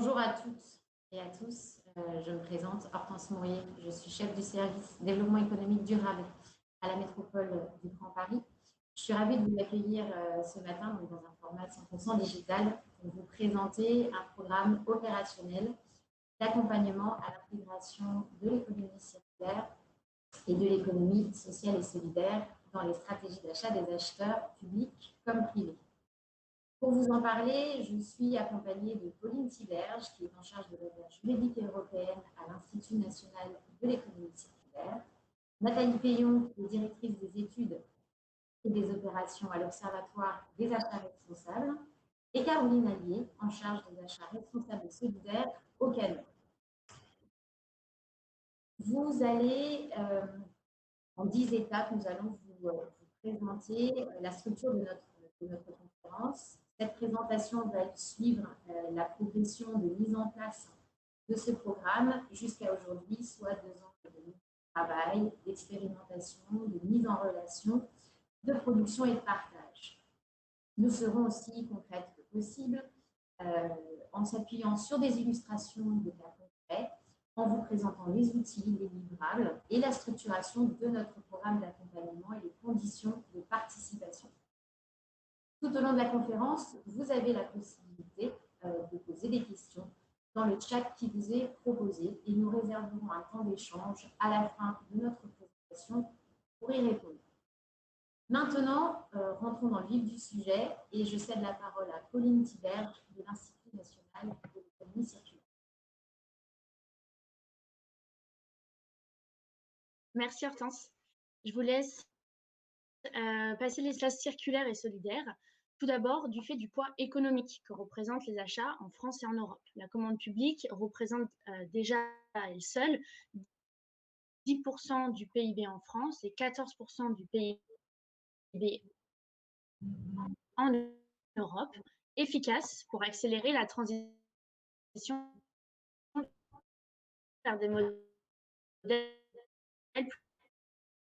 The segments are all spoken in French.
Bonjour à toutes et à tous. Je me présente, Hortense Mourier. Je suis chef du service développement économique durable à la métropole du Grand Paris. Je suis ravie de vous accueillir ce matin dans un format 100% digital pour vous présenter un programme opérationnel d'accompagnement à l'intégration de l'économie circulaire et de l'économie sociale et solidaire dans les stratégies d'achat des acheteurs publics comme privés. Pour vous en parler, je suis accompagnée de Pauline Thiberge, qui est en charge de l'affaire juridique européenne à l'Institut national de l'économie circulaire, Nathalie Payon, qui est directrice des études et des opérations à l'Observatoire des achats responsables, et Caroline Allier, en charge des achats responsables et solidaires au Canada. Vous allez, en 10 étapes, nous allons vous présenter la structure de notre conférence. Cette présentation va suivre la progression de mise en place de ce programme jusqu'à aujourd'hui, soit 2 ans de travail, d'expérimentation, de mise en relation, de production et de partage. Nous serons aussi concrètes que possible en s'appuyant sur des illustrations de cas concrets, en vous présentant les outils, les livrables et la structuration de notre programme d'accompagnement et les conditions de participation. Tout au long de la conférence, vous avez la possibilité de poser des questions dans le chat qui vous est proposé et nous réserverons un temps d'échange à la fin de notre présentation pour y répondre. Maintenant, rentrons dans le vif du sujet et je cède la parole à Pauline Thiberge de l'Institut national de l'économie circulaire. Merci Hortense. Je vous laisse passer les classes circulaires et solidaires. Tout d'abord, du fait du poids économique que représentent les achats en France et en Europe. La commande publique représente déjà à elle seule 10% du PIB en France et 14% du PIB en Europe, efficace pour accélérer la transition vers des modèles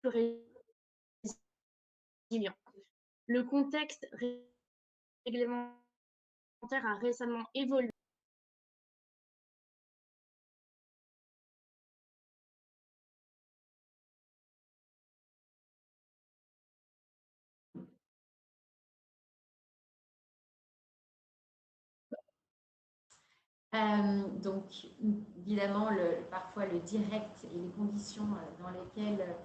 plus résilients. Le contexte réglementaire a récemment évolué. Donc, évidemment, parfois le direct et les conditions dans lesquelles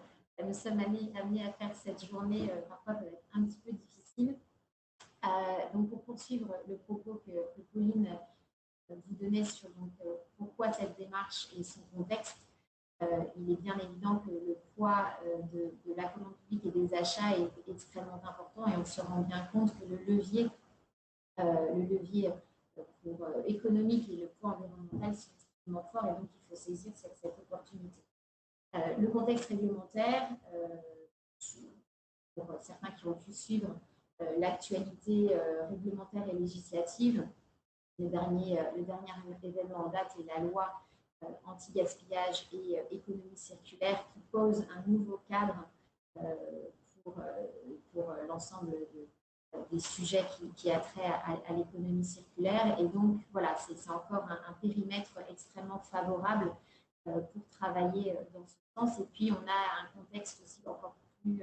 nous sommes amenés à faire cette journée parfois peuvent être un petit peu difficiles. Donc, pour poursuivre le propos que Pauline vous donnait sur pourquoi cette démarche et son contexte, il est bien évident que le poids de la commande publique et des achats est extrêmement important et on se rend bien compte que le levier économique et le poids environnemental sont extrêmement forts et donc il faut saisir cette opportunité. Le contexte réglementaire, pour certains qui ont pu suivre l'actualité réglementaire et législative, le dernier événement en date est la loi anti-gaspillage et économie circulaire qui pose un nouveau cadre pour l'ensemble des sujets qui a trait à l'économie circulaire. Et donc, voilà, c'est encore un périmètre extrêmement favorable pour travailler dans ce sens. Et puis, on a un contexte aussi encore plus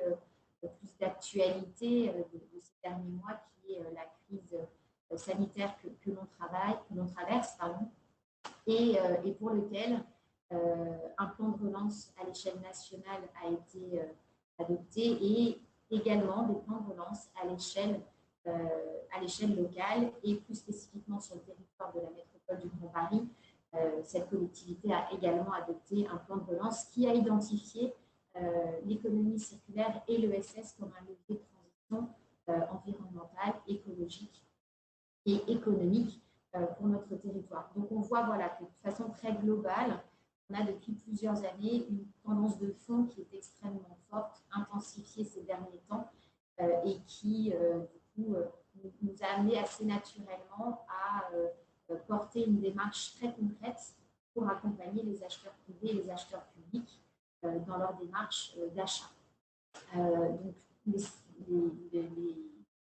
d'actualité de ces derniers mois qui est la crise sanitaire que l'on traverse, et pour lequel un plan de relance à l'échelle nationale a été adopté et également des plans de relance à l'échelle locale et plus spécifiquement sur le territoire de la métropole du Grand Paris. Cette collectivité a également adopté un plan de relance qui a identifié l'économie circulaire et l'ESS comme un levier de transition environnementale, écologique et économique pour notre territoire. Donc on voit que de façon très globale, on a depuis plusieurs années une tendance de fond qui est extrêmement forte, intensifiée ces derniers temps et qui nous a amené assez naturellement à porter une démarche très concrète pour accompagner les acheteurs privés et les acheteurs publics dans leur démarche d'achat. Donc,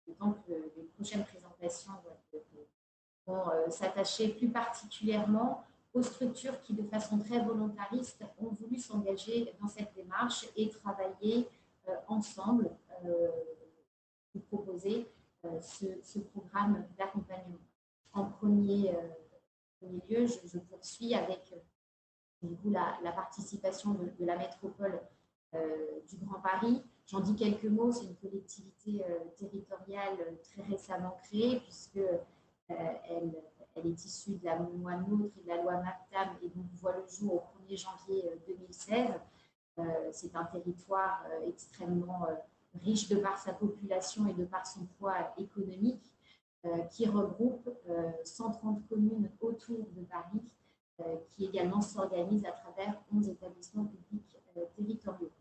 le temps que les prochaines présentations vont vont s'attacher plus particulièrement aux structures qui, de façon très volontariste, ont voulu s'engager dans cette démarche et travailler ensemble pour proposer ce programme d'accompagnement. En premier lieu, je poursuis avec du coup, la participation de la métropole du Grand Paris. J'en dis quelques mots, c'est une collectivité territoriale très récemment créée, puisque elle est issue de la loi NOTRe et de la loi MAPTAM et donc voit le jour au 1er janvier 2016. C'est un territoire extrêmement riche de par sa population et de par son poids économique, qui regroupe 130 communes autour de Paris, qui également s'organisent à travers 11 établissements publics territoriaux.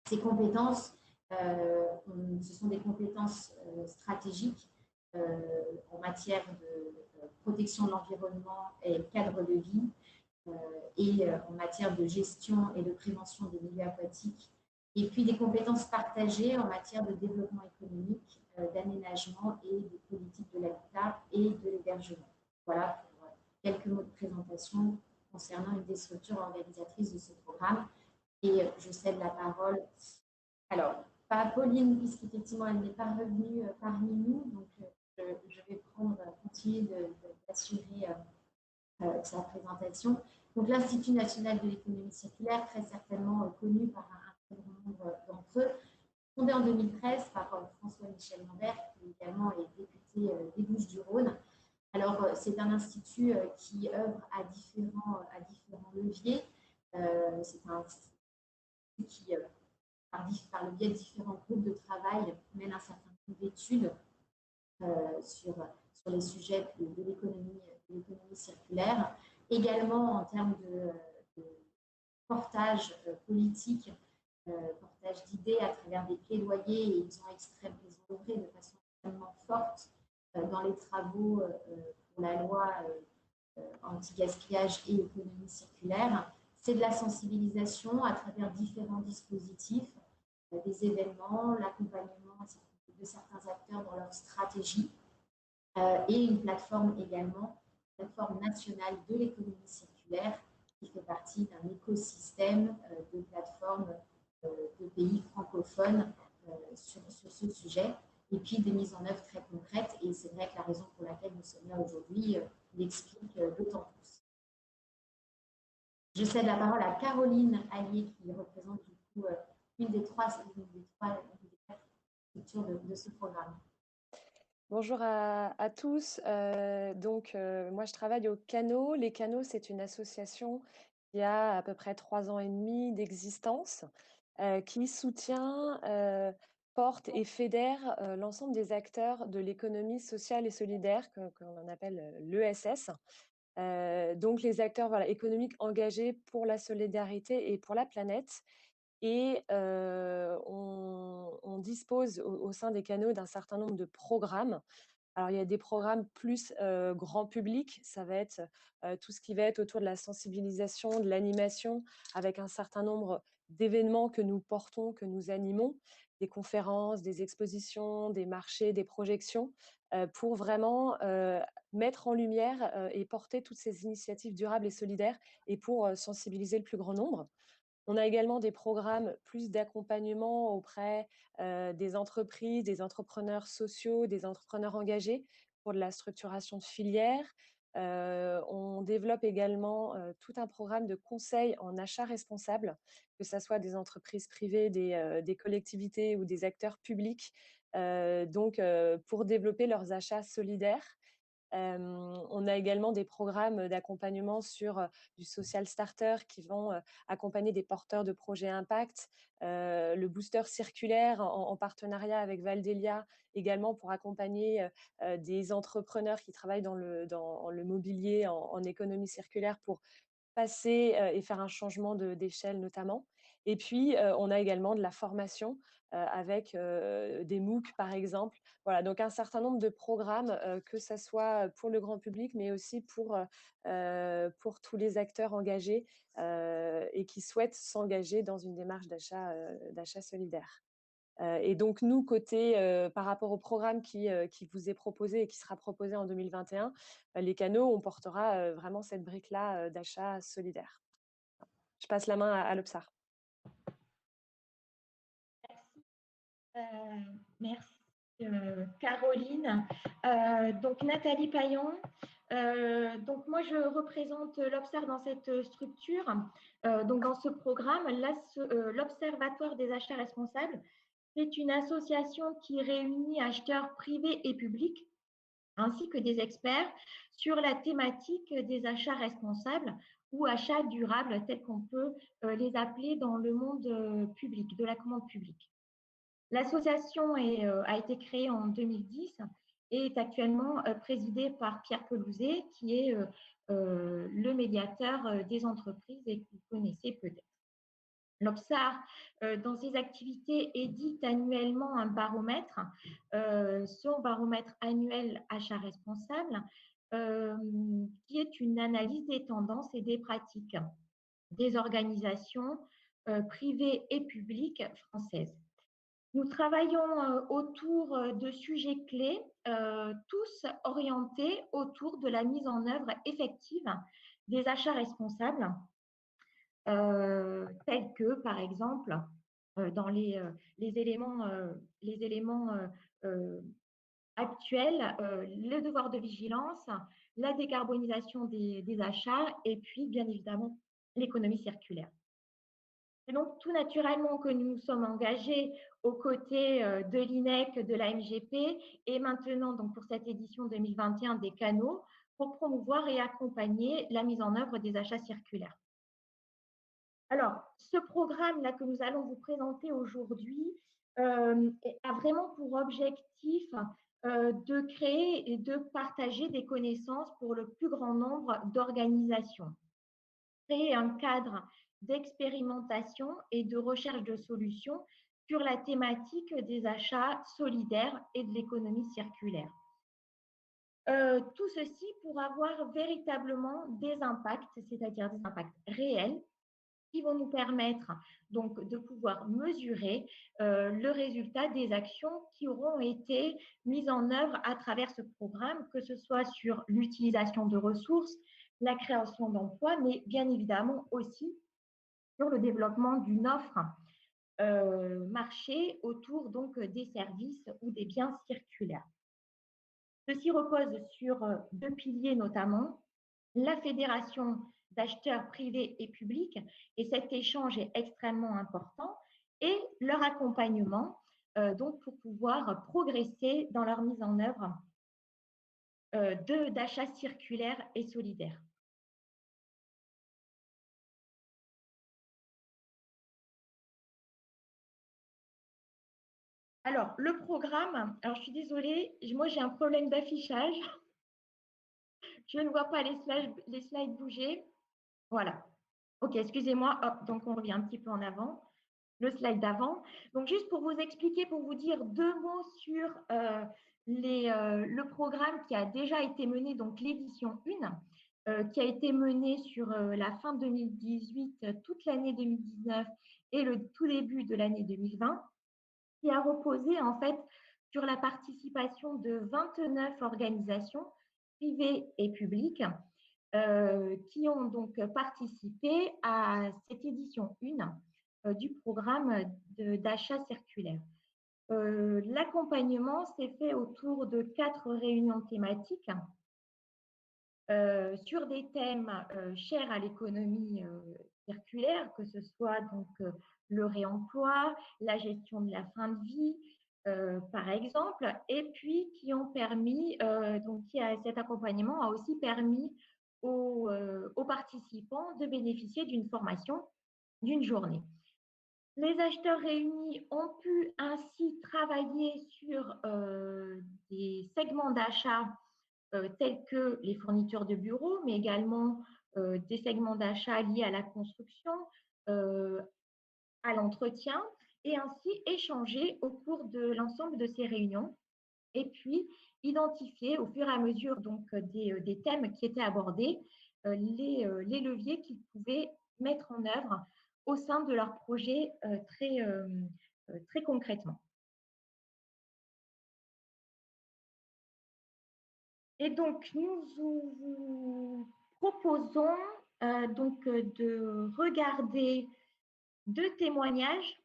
Ces compétences, ce sont des compétences stratégiques en matière de protection de l'environnement et cadre de vie, et en matière de gestion et de prévention des milieux aquatiques, et puis des compétences partagées en matière de développement économique, d'aménagement et de politique de l'habitat et de l'hébergement. Voilà pour quelques mots de présentation concernant une des structures organisatrices de ce programme. Et je cède la parole, alors, pas à Pauline, puisqu'effectivement, elle n'est pas revenue parmi nous, donc je vais continuer d'assurer sa présentation. Donc, l'Institut national de l'économie circulaire, très certainement connu par un très grand nombre d'entre eux, fondé en 2013 par François-Michel Lambert, qui également est député des Bouches-du-Rhône. Alors, c'est un institut qui œuvre à différents leviers. C'est un institut qui, par le biais de différents groupes de travail, mène un certain nombre d'études sur les sujets de l'économie circulaire. Également, en termes de portage politique, portage d'idées à travers des plaidoyers, et ils ont œuvré de façon extrêmement forte dans les travaux pour la loi anti-gaspillage et économie circulaire. C'est de la sensibilisation à travers différents dispositifs, des événements, l'accompagnement de certains acteurs dans leur stratégie, et une plateforme également, plateforme nationale de l'économie circulaire, qui fait partie d'un écosystème de plateformes de pays francophones sur ce sujet, et puis des mises en œuvre très concrètes. Et c'est vrai que la raison pour laquelle nous sommes là aujourd'hui l'explique d'autant plus. Je cède la parole à Caroline Allier, qui représente du coup une des quatre structures de ce programme. Bonjour à tous. Moi, je travaille au Canot. Les Canots, c'est une association qui a à peu près 3 ans et demi d'existence, qui soutient, porte et fédère l'ensemble des acteurs de l'économie sociale et solidaire, qu'on appelle l'ESS. Donc, les acteurs économiques engagés pour la solidarité et pour la planète. Et on dispose au sein des Canots d'un certain nombre de programmes. Alors, il y a des programmes plus grand public, ça va être tout ce qui va être autour de la sensibilisation, de l'animation, avec un certain nombre d'événements que nous portons, que nous animons, des conférences, des expositions, des marchés, des projections, pour vraiment mettre en lumière et porter toutes ces initiatives durables et solidaires, et pour sensibiliser le plus grand nombre. On a également des programmes plus d'accompagnement auprès des entreprises, des entrepreneurs sociaux, des entrepreneurs engagés pour de la structuration de filières. On développe également tout un programme de conseil en achat responsable, que ce soit des entreprises privées, des collectivités ou des acteurs publics, pour développer leurs achats solidaires. On a également des programmes d'accompagnement sur du social starter qui vont accompagner des porteurs de projets impact, le booster circulaire en partenariat avec Valdelia également pour accompagner des entrepreneurs qui travaillent dans le mobilier en économie circulaire pour passer et faire un changement d'échelle notamment. Et puis, on a également de la formation avec des MOOC, par exemple. Voilà, donc un certain nombre de programmes, que ça soit pour le grand public, mais aussi pour tous les acteurs engagés et qui souhaitent s'engager dans une démarche d'achat solidaire. Et donc, nous, côté, par rapport au programme qui vous est proposé et qui sera proposé en 2021, les canaux, on portera vraiment cette brique-là d'achat solidaire. Je passe la main à l'Obsar. Merci, Caroline. Donc, Nathalie Payan. Donc, moi, je représente l'Obsar dans cette structure. Donc, dans ce programme, l'Observatoire des achats responsables, c'est une association qui réunit acheteurs privés et publics, ainsi que des experts sur la thématique des achats responsables ou achats durables, tels qu'on peut les appeler dans le monde public, de la commande publique. L'association a été créée en 2010 et est actuellement présidée par Pierre Pelouzet, qui est le médiateur des entreprises et que vous connaissez peut-être. L'Obsar, dans ses activités, édite annuellement un baromètre, son baromètre annuel achat responsable, qui est une analyse des tendances et des pratiques des organisations privées et publiques françaises. Nous travaillons autour de sujets clés, tous orientés autour de la mise en œuvre effective des achats responsables, tels que, par exemple, dans les éléments actuels, le devoir de vigilance, la décarbonisation des achats et puis, bien évidemment, l'économie circulaire. C'est donc tout naturellement que nous nous sommes engagés aux côtés de l'INEC, de la MGP et maintenant, donc pour cette édition 2021, des canaux pour promouvoir et accompagner la mise en œuvre des achats circulaires. Alors, ce programme-là que nous allons vous présenter aujourd'hui a vraiment pour objectif de créer et de partager des connaissances pour le plus grand nombre d'organisations. Créer un cadre d'expérimentation et de recherche de solutions sur la thématique des achats solidaires et de l'économie circulaire. Tout ceci pour avoir véritablement des impacts, c'est-à-dire des impacts réels, qui vont nous permettre donc de pouvoir mesurer le résultat des actions qui auront été mises en œuvre à travers ce programme, que ce soit sur l'utilisation de ressources, la création d'emplois, mais bien évidemment aussi sur le développement d'une offre marché autour donc des services ou des biens circulaires. Ceci repose sur deux piliers notamment, la fédération d'acheteurs privés et publics, et cet échange est extrêmement important, et leur accompagnement donc pour pouvoir progresser dans leur mise en œuvre d'achats circulaires et solidaires. Alors, le programme, alors je suis désolée, moi j'ai un problème d'affichage. Je ne vois pas les slides bouger. Voilà. Ok, excusez-moi. Hop, donc on revient un petit peu en avant. Le slide d'avant. Donc, juste pour vous expliquer, pour vous dire deux mots sur le programme qui a déjà été mené, donc l'édition 1, qui a été menée sur la fin 2018, toute l'année 2019 et le tout début de l'année 2020, qui a reposé en fait sur la participation de 29 organisations privées et publiques qui ont donc participé à cette édition 1 du programme d'achat circulaire. L'accompagnement s'est fait autour de 4 réunions thématiques sur des thèmes chers à l'économie circulaire, que ce soit donc le réemploi, la gestion de la fin de vie, par exemple, et puis qui ont permis, cet accompagnement a aussi permis aux participants de bénéficier d'une formation d'une journée. Les acheteurs réunis ont pu ainsi travailler sur des segments d'achat tels que les fournitures de bureaux, mais également des segments d'achat liés à la construction, à l'entretien, et ainsi échanger au cours de l'ensemble de ces réunions, et puis identifier au fur et à mesure donc, des thèmes qui étaient abordés, les leviers qu'ils pouvaient mettre en œuvre au sein de leur projet très concrètement. Et donc, nous vous proposons donc de regarder 2 témoignages.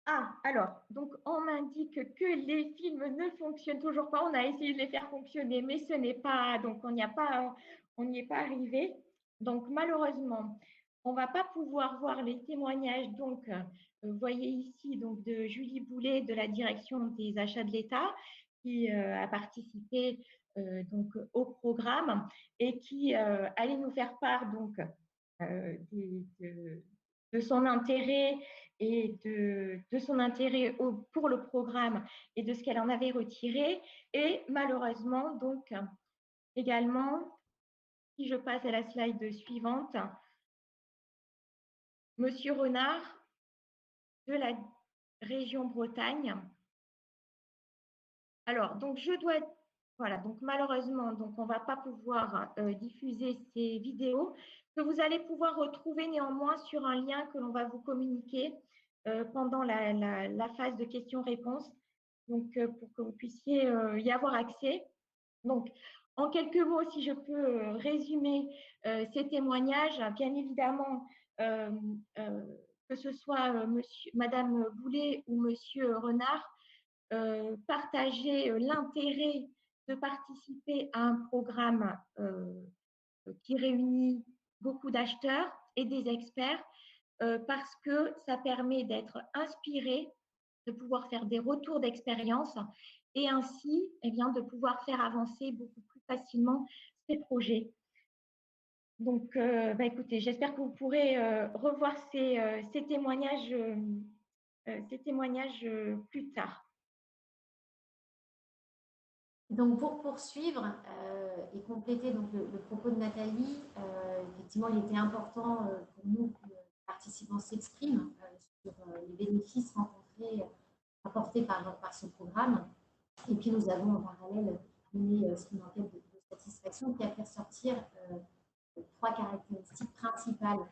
Ah, alors, donc on m'indique que les films ne fonctionnent toujours pas. On a essayé de les faire fonctionner, mais ce n'est pas, donc on n'y est pas arrivé. Donc malheureusement, on ne va pas pouvoir voir les témoignages. Donc, vous voyez ici donc de Julie Boulet de la direction des achats de l'État qui a participé donc au programme et qui allait nous faire part donc de son intérêt et de son intérêt pour le programme et de ce qu'elle en avait retiré. Et malheureusement, donc, également, si je passe à la slide suivante, Monsieur Renard de la région Bretagne. Alors, donc, voilà, donc malheureusement, donc, on ne va pas pouvoir diffuser ces vidéos que vous allez pouvoir retrouver néanmoins sur un lien que l'on va vous communiquer pendant la phase de questions-réponses, donc pour que vous puissiez y avoir accès. Donc, en quelques mots, si je peux résumer ces témoignages, bien évidemment, que ce soit Madame Boulet ou Monsieur Renard, partager l'intérêt de participer à un programme qui réunit beaucoup d'acheteurs et des experts parce que ça permet d'être inspiré, de pouvoir faire des retours d'expérience et ainsi eh bien, de pouvoir faire avancer beaucoup plus facilement ces projets. Donc, écoutez, j'espère que vous pourrez revoir ces témoignages plus tard. Donc, pour poursuivre et compléter donc, le propos de Nathalie, effectivement, il était important pour nous que les participants s'expriment sur les bénéfices apportés par ce programme. Et puis, nous avons en parallèle mené une enquête de satisfaction qui a fait ressortir 3 caractéristiques principales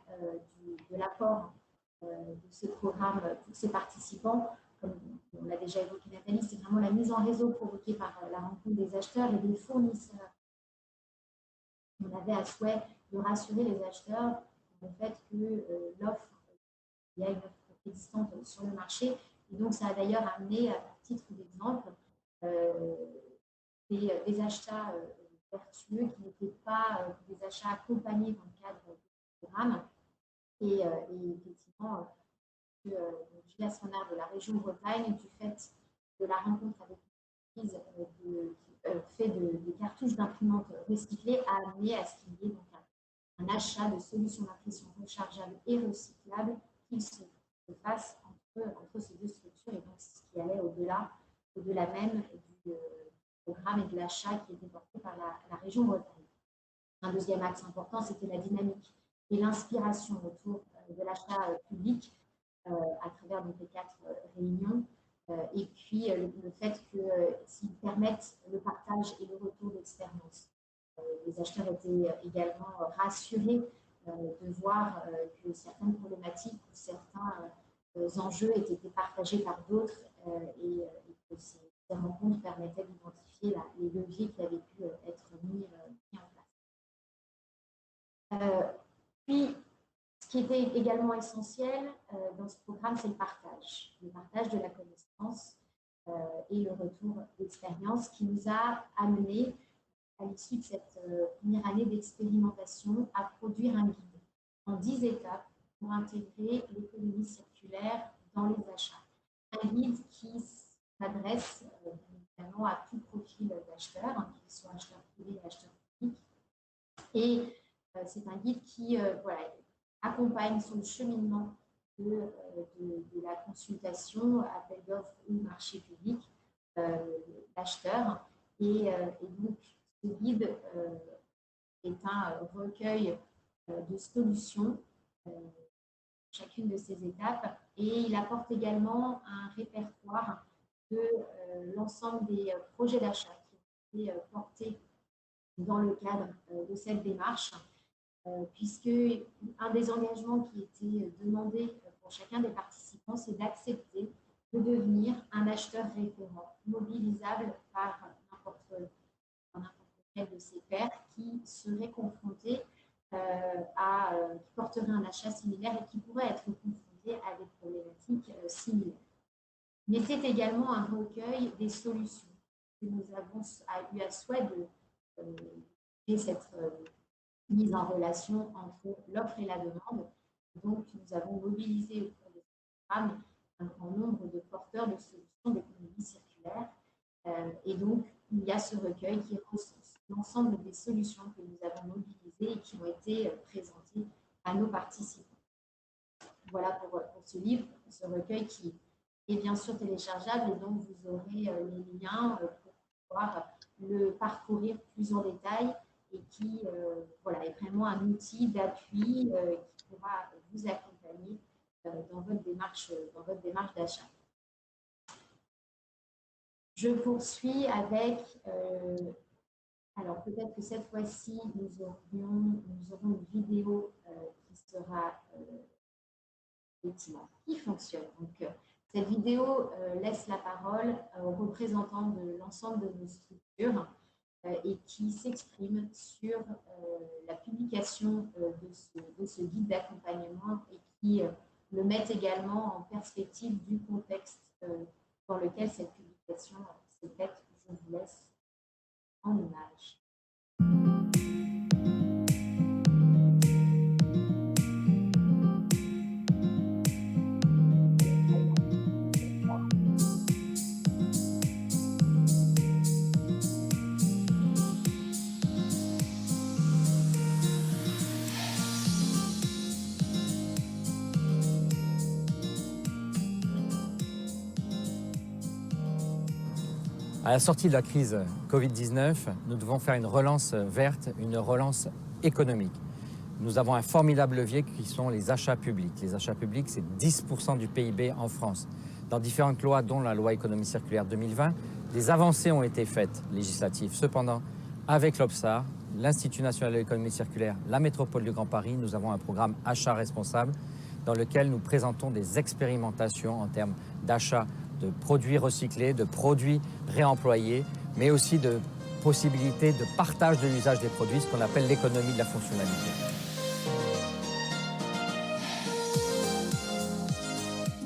de l'apport de ce programme pour ses participants. Comme on l'a déjà évoqué Nathalie, c'est vraiment la mise en réseau provoquée par la rencontre des acheteurs et des fournisseurs. On avait à souhait de rassurer les acheteurs sur le fait que l'offre, il y a une offre existante sur le marché. Et donc, ça a d'ailleurs amené, à titre d'exemple, des achats vertueux qui n'étaient pas des achats accompagnés dans le cadre du programme. Et effectivement, Julia Renard de la région Bretagne, du fait de la rencontre avec l'entreprise qui fait des cartouches d'imprimantes recyclées, a amené à ce qu'il y ait donc un achat de solutions d'impression rechargeables et recyclables qui se fasse entre ces deux structures, et donc ce qui allait au-delà même du programme et de l'achat qui était porté par la région Bretagne. Un deuxième axe important, c'était la dynamique et l'inspiration autour de l'achat public à travers donc, les 4 réunions, et puis le fait s'ils permettent le partage et le retour d'expérience. Les acheteurs étaient également rassurés de voir que certaines problématiques ou certains enjeux étaient partagés par d'autres et que ces rencontres permettaient d'identifier les leviers qui avaient pu être mis en place. Puis, ce qui était également essentiel dans ce programme, c'est le partage de la connaissance et le retour d'expérience qui nous a amené, à l'issue de cette première année d'expérimentation, à produire un guide en 10 étapes pour intégrer l'économie circulaire dans les achats. Un guide qui s'adresse évidemment à tout profil d'acheteurs, qu'ils soient acheteurs privés et acheteurs publics. Et c'est un guide qui accompagne sur le cheminement de la consultation, appel d'offres ou marché public d'acheteur. Et donc, ce guide est un recueil de solutions, chacune de ces étapes, et il apporte également un répertoire de l'ensemble des projets d'achat qui ont été portés dans le cadre de cette démarche, puisque un des engagements qui était demandé pour chacun des participants, c'est d'accepter de devenir un acheteur récurrent, mobilisable par n'importe quel de ses pairs qui serait confronté qui porterait un achat similaire et qui pourrait être confronté à des problématiques similaires. Mais c'est également un recueil des solutions. Nous avons eu à souhait de créer cette mise en relation entre l'offre et la demande. Donc, nous avons mobilisé au cours de ce programme un grand nombre de porteurs de solutions d'économie circulaire. Et donc, il y a ce recueil qui recense l'ensemble des solutions que nous avons mobilisées et qui ont été présentées à nos participants. Voilà pour ce livre, ce recueil qui est bien sûr téléchargeable et donc vous aurez les liens pour pouvoir le parcourir plus en détail et qui est vraiment un outil d'appui qui pourra vous accompagner dans votre démarche d'achat. Je poursuis avec, alors peut-être que cette fois-ci, nous aurons une vidéo qui sera qui fonctionne. Donc, cette vidéo laisse la parole aux représentants de l'ensemble de nos structures et qui s'exprime sur la publication de ce guide d'accompagnement et qui le met également en perspective du contexte dans lequel cette publication s'est faite. Je vous laisse en image. À la sortie de la crise Covid-19, nous devons faire une relance verte, une relance économique. Nous avons un formidable levier qui sont les achats publics. Les achats publics, c'est 10% du PIB en France. Dans différentes lois, dont la loi économie circulaire 2020, des avancées ont été faites législatives. Cependant, avec l'OPSA, l'Institut national de l'économie circulaire, la métropole du Grand Paris, nous avons un programme achat responsable dans lequel nous présentons des expérimentations en termes d'achat de produits recyclés, de produits réemployés, mais aussi de possibilités de partage de l'usage des produits, ce qu'on appelle l'économie de la fonctionnalité.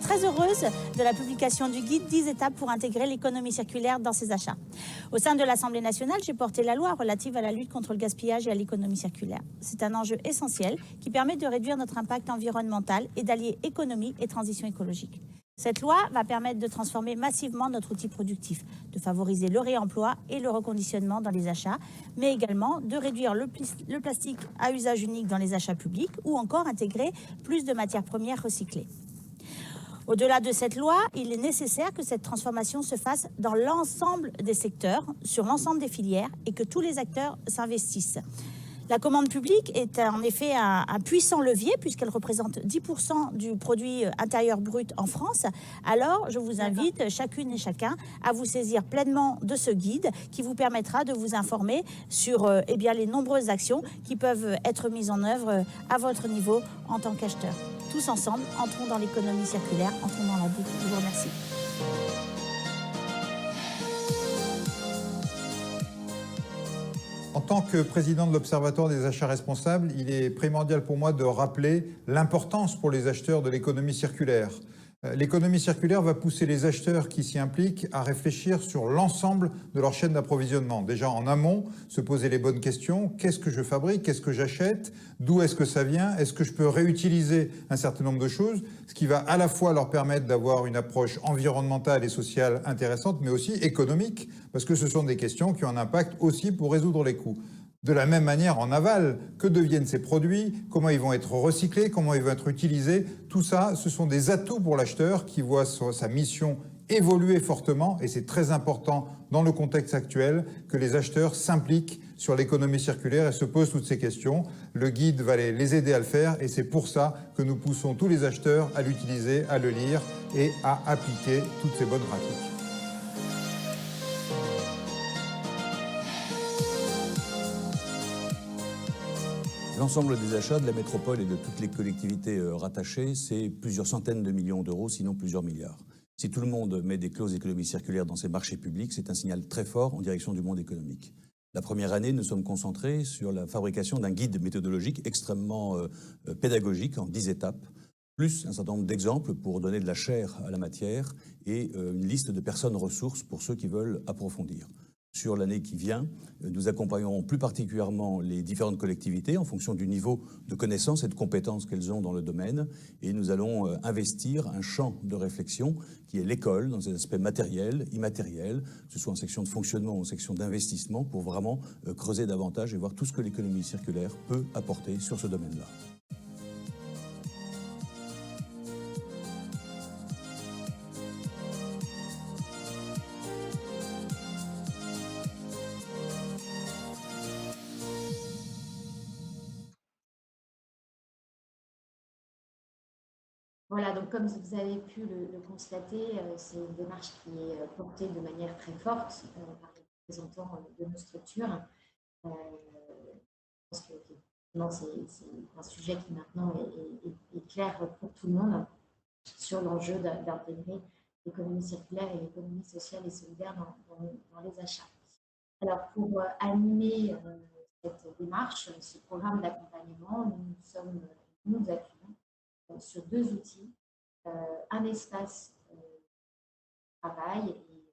Très heureuse de la publication du guide 10 étapes pour intégrer l'économie circulaire dans ses achats. Au sein de l'Assemblée nationale, j'ai porté la loi relative à la lutte contre le gaspillage et à l'économie circulaire. C'est un enjeu essentiel qui permet de réduire notre impact environnemental et d'allier économie et transition écologique. Cette loi va permettre de transformer massivement notre outil productif, de favoriser le réemploi et le reconditionnement dans les achats, mais également de réduire le plastique à usage unique dans les achats publics ou encore intégrer plus de matières premières recyclées. Au-delà de cette loi, il est nécessaire que cette transformation se fasse dans l'ensemble des secteurs, sur l'ensemble des filières et que tous les acteurs s'investissent. La commande publique est en effet un puissant levier puisqu'elle représente 10% du produit intérieur brut en France. Alors, je vous invite chacune et chacun à vous saisir pleinement de ce guide qui vous permettra de vous informer sur les nombreuses actions qui peuvent être mises en œuvre à votre niveau en tant qu'acheteur. Tous ensemble, entrons dans l'économie circulaire, entrons dans la boucle. Je vous remercie. En tant que président de l'Observatoire des achats responsables, il est primordial pour moi de rappeler l'importance pour les acheteurs de l'économie circulaire. L'économie circulaire va pousser les acheteurs qui s'y impliquent à réfléchir sur l'ensemble de leur chaîne d'approvisionnement. Déjà en amont, se poser les bonnes questions. Qu'est-ce que je fabrique? Qu'est-ce que j'achète? D'où est-ce que ça vient? Est-ce que je peux réutiliser un certain nombre de choses? Ce qui va à la fois leur permettre d'avoir une approche environnementale et sociale intéressante, mais aussi économique, parce que ce sont des questions qui ont un impact aussi pour résoudre les coûts. De la même manière, en aval, que deviennent ces produits? Comment ils vont être recyclés? Comment ils vont être utilisés? Tout ça, ce sont des atouts pour l'acheteur qui voit sa mission évoluer fortement. Et c'est très important dans le contexte actuel que les acheteurs s'impliquent sur l'économie circulaire et se posent toutes ces questions. Le guide va les aider à le faire et c'est pour ça que nous poussons tous les acheteurs à l'utiliser, à le lire et à appliquer toutes ces bonnes pratiques. L'ensemble des achats de la métropole et de toutes les collectivités rattachées, c'est plusieurs centaines de millions d'euros, sinon plusieurs milliards. Si tout le monde met des clauses d'économie circulaire dans ses marchés publics, c'est un signal très fort en direction du monde économique. La première année, nous sommes concentrés sur la fabrication d'un guide méthodologique extrêmement pédagogique en 10 étapes, plus un certain nombre d'exemples pour donner de la chair à la matière et une liste de personnes ressources pour ceux qui veulent approfondir. Sur l'année qui vient, nous accompagnerons plus particulièrement les différentes collectivités en fonction du niveau de connaissances et de compétences qu'elles ont dans le domaine. Et nous allons investir un champ de réflexion qui est l'école, dans ses aspects matériels, immatériels, que ce soit en section de fonctionnement ou en section d'investissement, pour vraiment creuser davantage et voir tout ce que l'économie circulaire peut apporter sur ce domaine-là. Voilà, donc comme vous avez pu le constater, c'est une démarche qui est portée de manière très forte par les représentants de nos structures. Je pense que c'est un sujet qui maintenant est clair pour tout le monde sur l'enjeu d'intégrer l'économie circulaire et l'économie sociale et solidaire dans les achats. Alors, pour animer cette démarche, ce programme d'accompagnement, nous appuyons sur 2 outils, un espace de travail et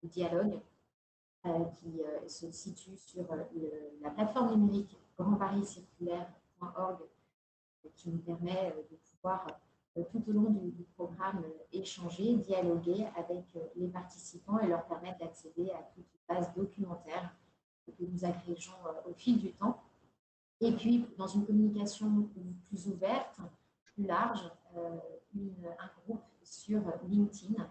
de dialogue qui se situe sur la plateforme numérique grandpariscirculaire.org qui nous permet de pouvoir tout au long du programme échanger, dialoguer avec les participants et leur permettre d'accéder à toute une base documentaire que nous agrégeons au fil du temps. Et puis, dans une communication plus ouverte, plus large, un groupe sur LinkedIn,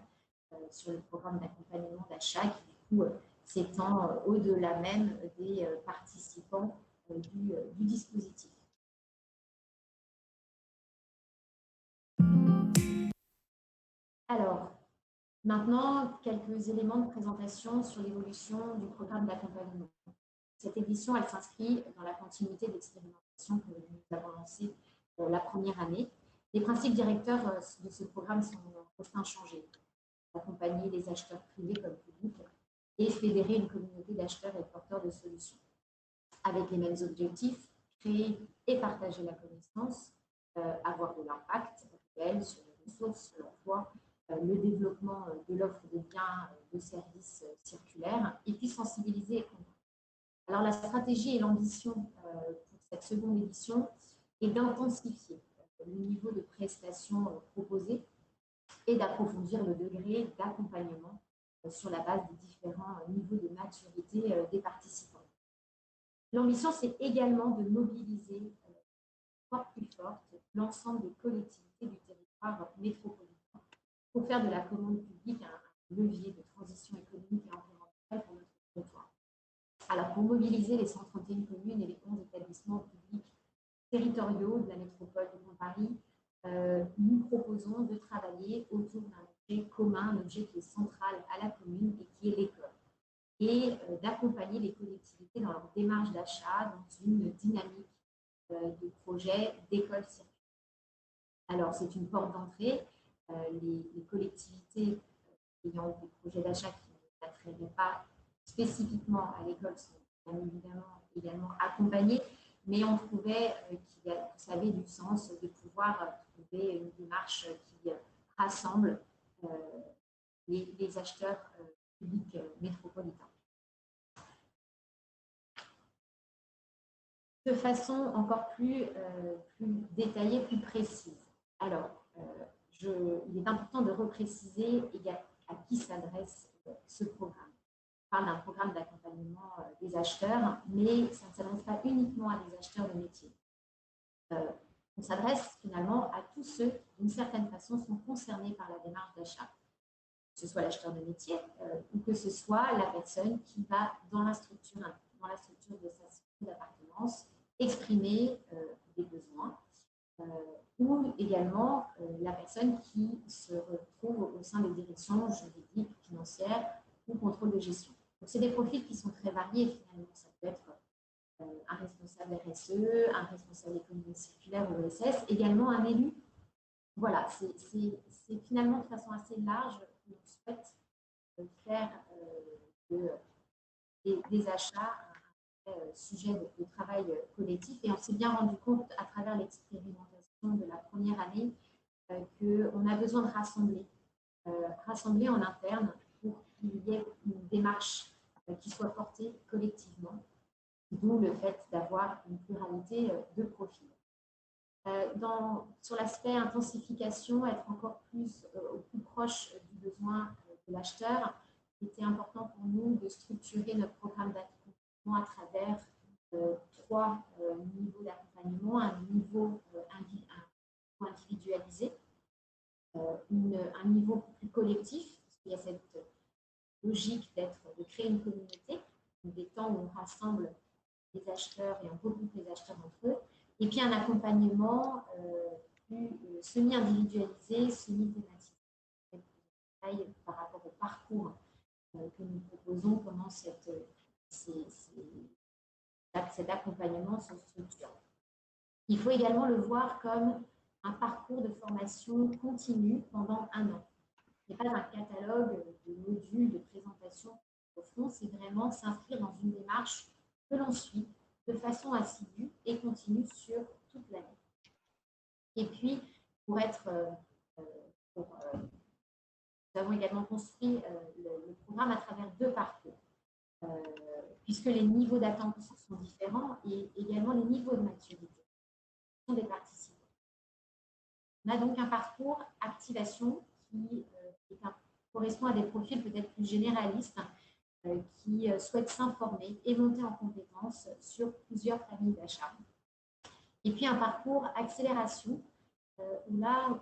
sur le programme d'accompagnement d'achat qui, du coup, s'étend au-delà même des participants du dispositif. Alors, maintenant, quelques éléments de présentation sur l'évolution du programme d'accompagnement. Cette édition, elle s'inscrit dans la continuité d'expérimentation que nous avons lancée la première année. Les principes directeurs de ce programme sont inchangés. Accompagner les acheteurs privés comme publics et fédérer une communauté d'acheteurs et porteurs de solutions. Avec les mêmes objectifs, créer et partager la connaissance, avoir de l'impact réel sur les ressources, sur l'emploi, le développement de l'offre de biens, de services circulaires, et puis sensibiliser et convaincre. Alors, la stratégie et l'ambition pour cette seconde édition est d'intensifier le niveau de prestations proposées et d'approfondir le degré d'accompagnement sur la base des différents niveaux de maturité des participants. L'ambition, c'est également de mobiliser encore plus forte l'ensemble des collectivités du territoire métropolitain pour faire de la commande publique un levier de transition économique et environnementale pour notre territoire. Alors, pour mobiliser les 131 communes et les 11 établissements publics territoriaux de la métropole du Grand Paris, nous proposons de travailler autour d'un objet commun, un objet qui est central à la commune et qui est l'école, et d'accompagner les collectivités dans leur démarche d'achat dans une dynamique de projet d'école circulaire. Alors, c'est une porte d'entrée. Les collectivités ayant des projets d'achat qui n'attrairaient pas spécifiquement à l'école sont bien évidemment également accompagnées, mais on trouvait que ça avait du sens de pouvoir trouver une démarche qui rassemble les acheteurs publics métropolitains. De façon encore plus détaillée, plus précise. Alors, il est important de repréciser à qui s'adresse ce programme. On parle d'un programme d'accompagnement des acheteurs, mais ça ne s'adresse pas uniquement à des acheteurs de métier. On s'adresse finalement à tous ceux qui, d'une certaine façon, sont concernés par la démarche d'achat, que ce soit l'acheteur de métier ou que ce soit la personne qui va dans la structure de sa structure d'appartenance exprimer des besoins, ou également la personne qui se retrouve au sein des directions juridiques, financières ou contrôle de gestion. Donc, c'est des profils qui sont très variés finalement. Ça peut être un responsable RSE, un responsable économie circulaire ou ESS, également un élu. Voilà, c'est finalement de façon assez large que l'on souhaite faire des achats un sujet de travail collectif. Et on s'est bien rendu compte à travers l'expérimentation de la première année qu'on a besoin de rassembler en interne pour qu'il y ait une démarche qui soit portée collectivement, d'où le fait d'avoir une pluralité de profils. Sur l'aspect intensification, être encore plus au plus proche du besoin de l'acheteur, il était important pour nous de structurer notre programme d'accompagnement à travers 3 niveaux d'accompagnement, un niveau individualisé, un niveau plus collectif, parce qu'il y a cette logique de créer une communauté, des temps où on rassemble les acheteurs et on regroupe les acheteurs entre eux, et puis un accompagnement plus semi-individualisé, semi-thématisé, par rapport au parcours que nous proposons, comment cet accompagnement se structure. Il faut également le voir comme un parcours de formation continue pendant 1 an. Ce n'est pas un catalogue de modules, de présentation au fond, c'est vraiment s'inscrire dans une démarche que l'on suit de façon assidue et continue sur toute l'année. Et puis, nous avons également construit le programme à travers 2 parcours, puisque les niveaux d'attente sont différents et également les niveaux de maturité des participants. On a donc un parcours activation qui correspond à des profils peut-être plus généralistes qui souhaitent s'informer et monter en compétences sur plusieurs familles d'achat. Et puis un parcours accélération où là,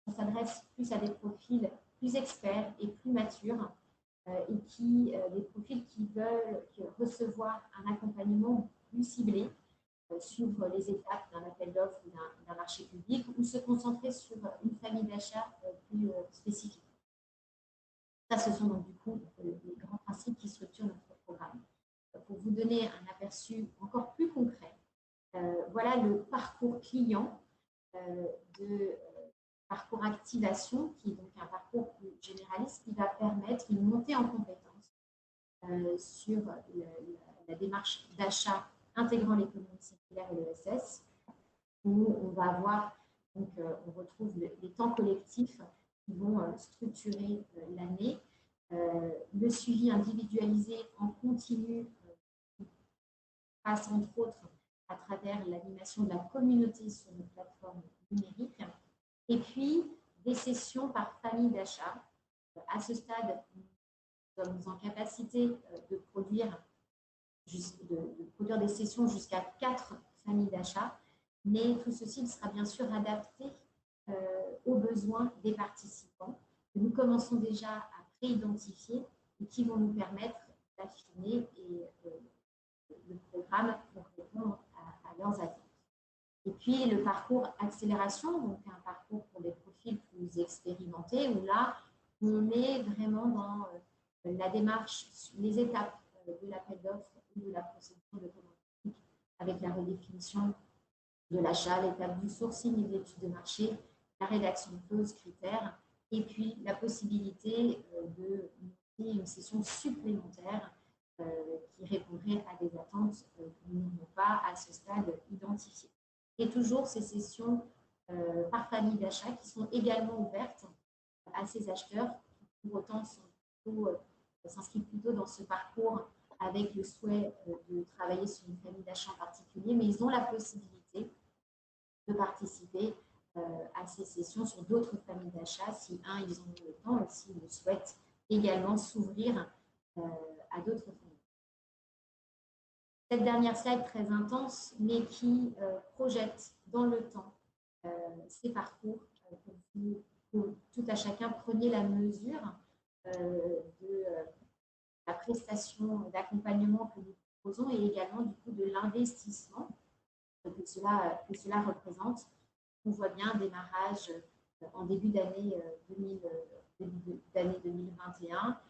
on s'adresse plus à des profils plus experts et plus matures et des profils qui veulent recevoir un accompagnement plus ciblé, suivre les étapes d'un appel d'offres ou d'un marché public ou se concentrer sur une famille d'achat plus spécifique. Ça, ce sont donc du coup les grands principes qui structurent notre programme. Pour vous donner un aperçu encore plus concret, voilà le parcours client parcours activation, qui est donc un parcours plus généraliste, qui va permettre une montée en compétences sur la démarche d'achat intégrant l'économie circulaire et l'ESS, où on va avoir, donc on retrouve les temps collectifs qui vont structurer l'année, le suivi individualisé en continu passe entre autres à travers l'animation de la communauté sur nos plateformes numériques, et puis des sessions par famille d'achat. À ce stade, nous sommes en capacité de produire des sessions jusqu'à 4 familles d'achat, mais tout ceci sera bien sûr adapté aux besoins des participants que nous commençons déjà à pré-identifier et qui vont nous permettre d'affiner le programme pour répondre à leurs attentes. Et puis le parcours accélération, donc un parcours pour des profils plus expérimentés, où là, on est vraiment dans la démarche, les étapes de l'appel d'offres ou de la procédure de commande publique, avec la redéfinition de l'achat, l'étape du sourcing et de l'étude de marché, la rédaction de clauses, critères, et puis la possibilité de monter une session supplémentaire qui répondrait à des attentes que nous n'avons pas à ce stade identifiées. Et toujours ces sessions par famille d'achat qui sont également ouvertes à ces acheteurs qui, pour autant, s'inscrivent plutôt dans ce parcours avec le souhait de travailler sur une famille d'achat en particulier, mais ils ont la possibilité de participer à ces sessions sur d'autres familles d'achat si, ils ont le temps et s'ils le souhaitent également s'ouvrir à d'autres familles. Cette dernière slide très intense, mais qui projette dans le temps ces parcours pour tout à chacun preniez la mesure de la prestation d'accompagnement que nous proposons et également du coup de l'investissement que cela représente. On voit bien un démarrage en début d'année 2021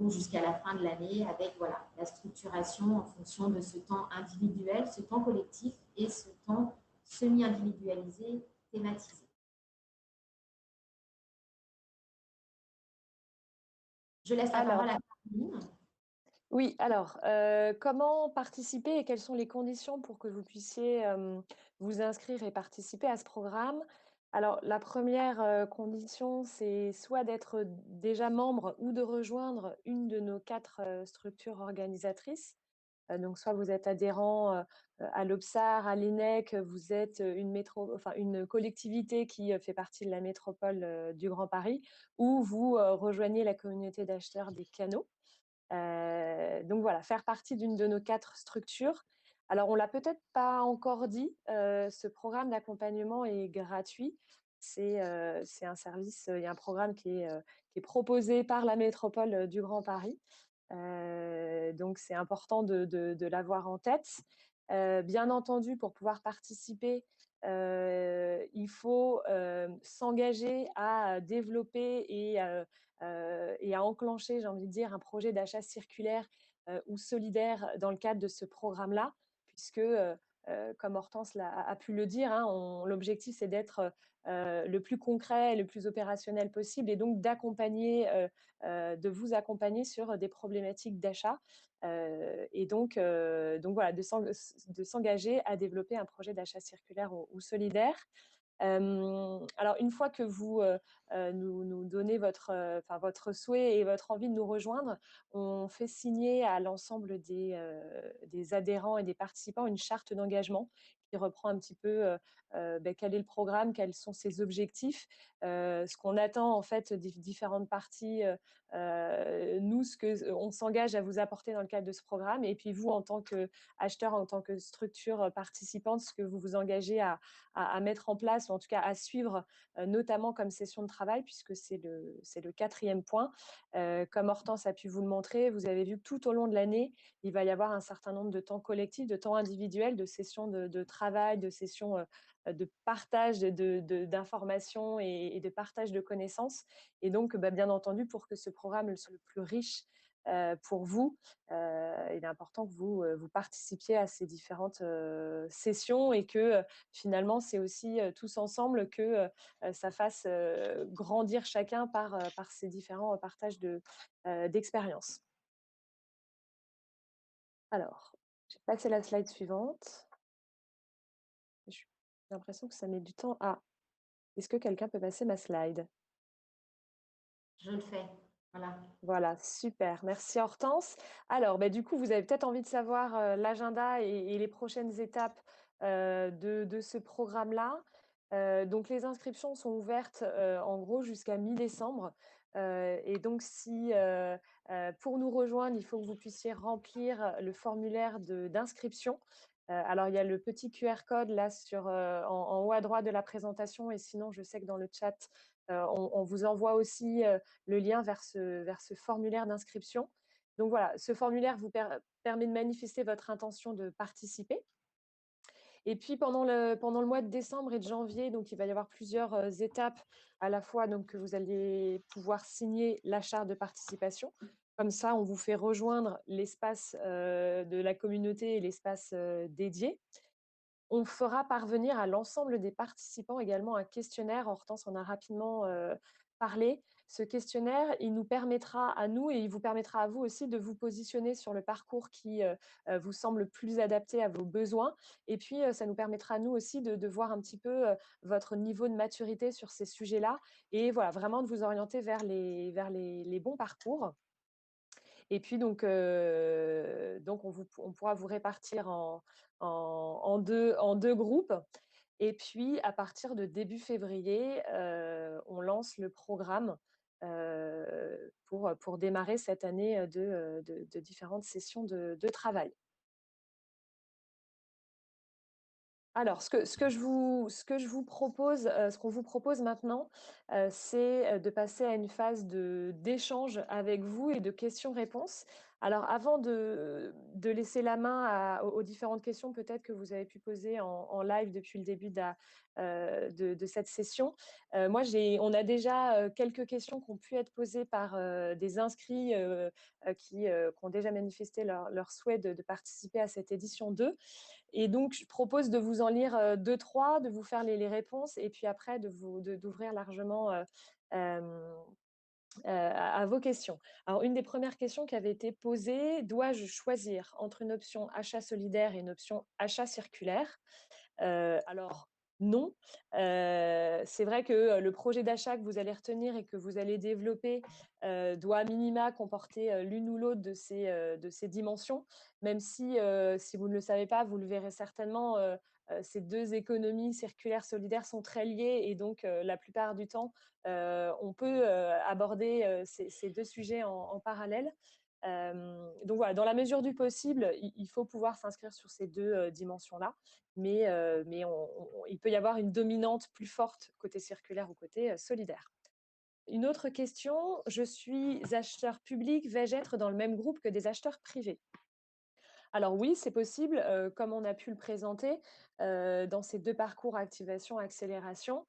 jusqu'à la fin de l'année avec la structuration en fonction de ce temps individuel, ce temps collectif et ce temps semi-individualisé, thématisé. Je laisse la parole à Caroline. Oui, alors, comment participer et quelles sont les conditions pour que vous puissiez vous inscrire et participer à ce programme? Alors, la première condition, c'est soit d'être déjà membre ou de rejoindre une de nos 4 structures organisatrices. Donc, soit vous êtes adhérent à l'OPSAR, à l'INEC, vous êtes une collectivité qui fait partie de la métropole du Grand Paris, ou vous rejoignez la communauté d'acheteurs des canaux. Donc voilà, faire partie d'une de nos 4 structures. Alors, on l'a peut-être pas encore dit, ce programme d'accompagnement est gratuit. C'est un service, il y a un programme qui est proposé par la métropole du Grand Paris. Donc, c'est important de l'avoir en tête. Bien entendu, pour pouvoir participer, il faut s'engager à développer et à enclencher, j'ai envie de dire, un projet d'achat circulaire ou solidaire dans le cadre de ce programme-là, puisque, comme Hortense a pu le dire, hein, l'objectif, c'est d'être le plus concret et le plus opérationnel possible, et donc de vous accompagner sur des problématiques d'achat, et donc voilà, de s'engager à développer un projet d'achat circulaire ou solidaire. Alors, une fois que vous nous donnez votre souhait et votre envie de nous rejoindre, on fait signer à l'ensemble des adhérents et des participants une charte d'engagement qui reprend un petit peu quel est le programme, quels sont ses objectifs, ce qu'on attend en fait des différentes parties, nous, ce qu'on s'engage à vous apporter dans le cadre de ce programme, et puis vous, en tant qu'acheteur, en tant que structure participante, ce que vous vous engagez à mettre en place, ou en tout cas à suivre, notamment comme session de travail, puisque c'est le 4e point. Comme Hortense a pu vous le montrer, vous avez vu que tout au long de l'année, il va y avoir un certain nombre de temps collectifs, de temps individuels, de sessions de travail, de sessions de partage d'informations et de partage de connaissances. Et donc, bien entendu, pour que ce programme soit le plus riche pour vous, il est important que vous participiez à ces différentes sessions, et que finalement, c'est aussi tous ensemble que ça fasse grandir chacun par ces différents partages d'expériences. Alors, j'ai passé la slide suivante. J'ai l'impression que ça met du temps. Ah, est-ce que quelqu'un peut passer ma slide? Je le fais. Voilà. Voilà, super. Merci Hortense. Alors, du coup, vous avez peut-être envie de savoir l'agenda et les prochaines étapes de ce programme-là. Donc, les inscriptions sont ouvertes en gros jusqu'à mi-décembre. Et donc, si pour nous rejoindre, il faut que vous puissiez remplir le formulaire d'inscription. Alors, il y a le petit QR code là en haut à droite de la présentation, et sinon, je sais que dans le chat, on vous envoie aussi le lien vers ce formulaire d'inscription. Donc voilà, ce formulaire vous permet de manifester votre intention de participer. Et puis pendant le mois de décembre et de janvier, donc il va y avoir plusieurs étapes à la fois, donc que vous allez pouvoir signer la charte de participation. Comme ça, on vous fait rejoindre l'espace de la communauté et l'espace dédié. On fera parvenir à l'ensemble des participants également un questionnaire. Hortense en a rapidement parlé. Ce questionnaire, il nous permettra à nous, et il vous permettra à vous aussi, de vous positionner sur le parcours qui vous semble le plus adapté à vos besoins. Et puis, ça nous permettra à nous aussi de voir un petit peu votre niveau de maturité sur ces sujets-là, et voilà, vraiment de vous orienter vers les bons parcours. Et puis, donc on pourra vous répartir en deux groupes. Et puis, à partir de début février, on lance le programme pour démarrer cette année de différentes sessions de travail. Alors, ce qu'on vous propose maintenant, c'est de passer à une phase d'échange avec vous et de questions-réponses. Alors, avant de laisser la main aux différentes questions peut-être que vous avez pu poser en live depuis le début de cette session, on a déjà quelques questions qui ont pu être posées par des inscrits qui ont déjà manifesté leur souhait de participer à cette édition 2. Et donc, je propose de vous en lire 2-3, de vous faire les réponses, et puis après d'ouvrir largement à vos questions. Alors, une des premières questions qui avait été posée, dois-je choisir entre une option achat solidaire et une option achat circulaire? Alors non, c'est vrai que le projet d'achat que vous allez retenir et que vous allez développer doit à minima comporter l'une ou l'autre de ces dimensions, même si, si vous ne le savez pas, vous le verrez certainement, ces deux économies circulaires solidaires sont très liées et donc la plupart du temps, on peut aborder ces deux sujets en parallèle. Donc voilà, dans la mesure du possible, il faut pouvoir s'inscrire sur ces deux dimensions-là, mais il peut y avoir une dominante plus forte côté circulaire ou côté solidaire. Une autre question, je suis acheteur public, vais-je être dans le même groupe que des acheteurs privés? Alors oui, c'est possible, comme on a pu le présenter, dans ces 2 parcours activation-accélération,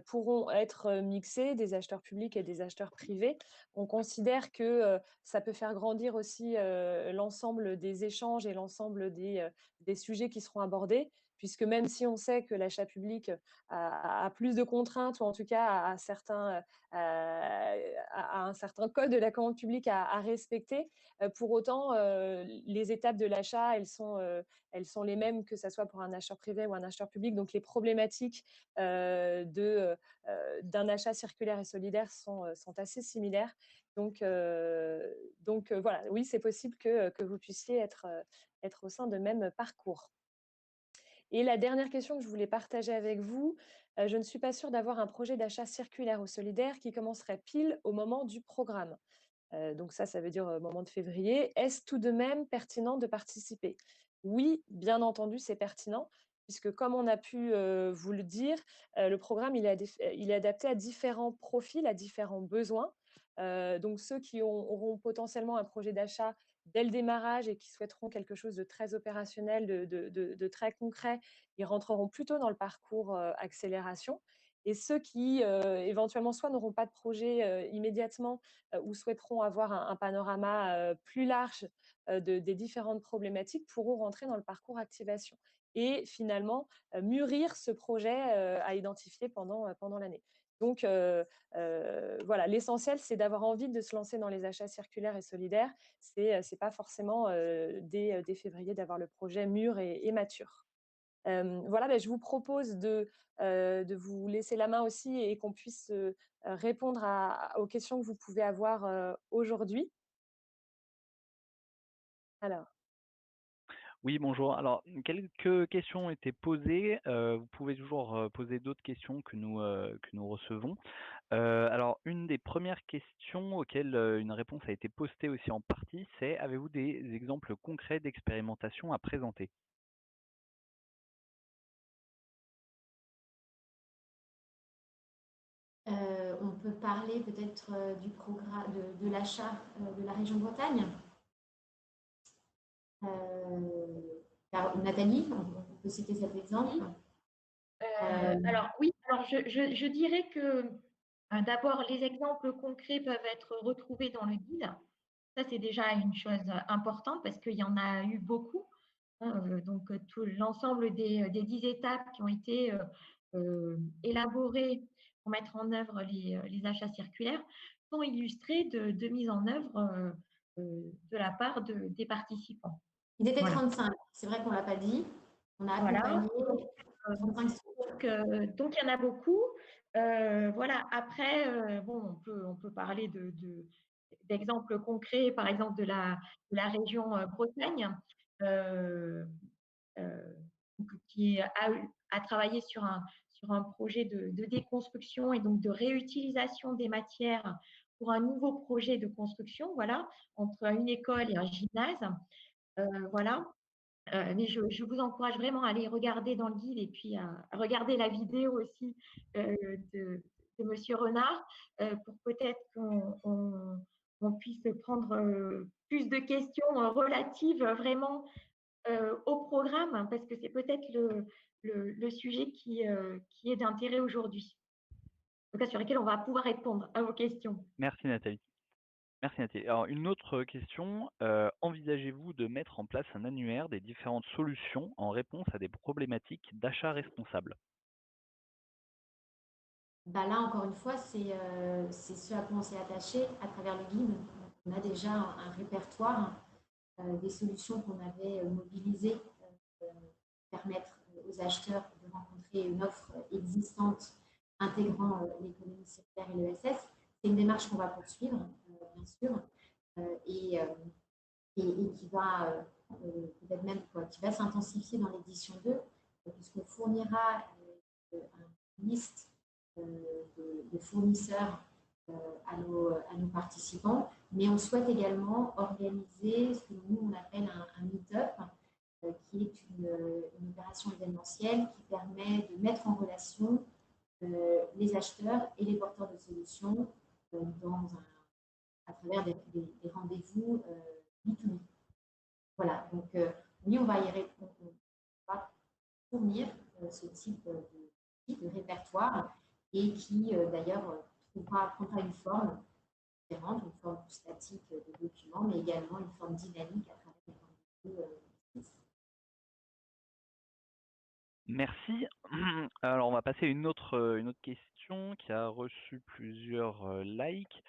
pourront être, mixés des acheteurs publics et des acheteurs privés. On considère que, ça peut faire grandir aussi, l'ensemble des échanges et l'ensemble des sujets qui seront abordés, puisque même si on sait que l'achat public a plus de contraintes ou en tout cas a certains, a un certain code de la commande publique à respecter, pour autant, les étapes de l'achat, elles sont les mêmes que ça soit pour un acheteur privé ou un acheteur public. Donc les problématiques d'un achat circulaire et solidaire sont assez similaires. Voilà, oui, c'est possible que vous puissiez être au sein de même parcours. Et la dernière question que je voulais partager avec vous, je ne suis pas sûre d'avoir un projet d'achat circulaire ou solidaire qui commencerait pile au moment du programme. Donc ça veut dire moment de février. Est-ce tout de même pertinent de participer? Oui, bien entendu, c'est pertinent, puisque comme on a pu vous le dire, le programme il est adapté à différents profils, à différents besoins. Donc ceux qui auront potentiellement un projet d'achat dès le démarrage et qui souhaiteront quelque chose de très opérationnel, de très concret, ils rentreront plutôt dans le parcours accélération. Et ceux qui éventuellement soit n'auront pas de projet immédiatement, ou souhaiteront avoir un panorama plus large des différentes problématiques pourront rentrer dans le parcours activation et finalement mûrir ce projet à identifier pendant l'année. Donc voilà, l'essentiel, c'est d'avoir envie de se lancer dans les achats circulaires et solidaires. C'est pas forcément dès février d'avoir le projet mûr et mature. Voilà, je vous propose de vous laisser la main aussi et qu'on puisse répondre aux questions que vous pouvez avoir aujourd'hui. Alors, Oui, bonjour. Alors, quelques questions ont été posées. Vous pouvez toujours poser d'autres questions que nous recevons. Alors, une des premières questions auxquelles une réponse a été postée aussi en partie, c'est avez-vous des exemples concrets d'expérimentation à présenter? On peut parler peut-être du programme de l'achat de la région Bretagne. Nathalie, on peut citer cet exemple. Alors oui, alors je dirais que d'abord les exemples concrets peuvent être retrouvés dans le guide. Ça, c'est déjà une chose importante parce qu'il y en a eu beaucoup, hein, donc tout l'ensemble des 10 étapes qui ont été élaborées pour mettre en œuvre les achats circulaires sont illustrées de mise en œuvre de la part des participants. Ils étaient Voilà. 35, c'est vrai qu'on ne l'a pas dit. On a Voilà. accompagné 35 Donc il y en a beaucoup. Voilà. Après, bon, on peut parler d'exemples concrets, par exemple de la région Bretagne, euh, euh, qui a travaillé sur un projet de déconstruction et donc de réutilisation des matières pour un nouveau projet de construction, voilà, entre une école et un gymnase. Voilà. Mais je vous encourage vraiment à aller regarder dans le guide et puis à regarder la vidéo aussi de Monsieur Renard pour peut-être qu'on puisse prendre plus de questions relatives vraiment au programme, hein, parce que c'est peut-être le sujet qui est d'intérêt aujourd'hui. En tout cas, sur lequel on va pouvoir répondre à vos questions. Merci Nathalie. Merci Nathalie. Alors, une autre question, envisagez-vous de mettre en place un annuaire des différentes solutions en réponse à des problématiques d'achat responsable? Bah là, encore une fois, c'est ce à quoi on s'est attaché à travers le guide. On a déjà un répertoire des solutions qu'on avait mobilisées pour permettre aux acheteurs de rencontrer une offre existante intégrant l'économie circulaire et l'ESS. C'est une démarche qu'on va poursuivre, bien sûr, et qui va peut-être même qui va s'intensifier dans l'édition 2, puisqu'on fournira une liste de fournisseurs à nos participants, mais on souhaite également organiser ce que nous on appelle un meet-up, qui est une opération événementielle qui permet de mettre en relation les acheteurs et les porteurs de solutions à travers des rendez-vous B2B. Voilà, donc oui, on va fournir ce type de répertoire et qui d'ailleurs prendra une forme différente, une forme plus statique de document, mais également une forme dynamique à travers les rendez-vous. Merci. Alors, on va passer à une autre question qui a reçu plusieurs likes.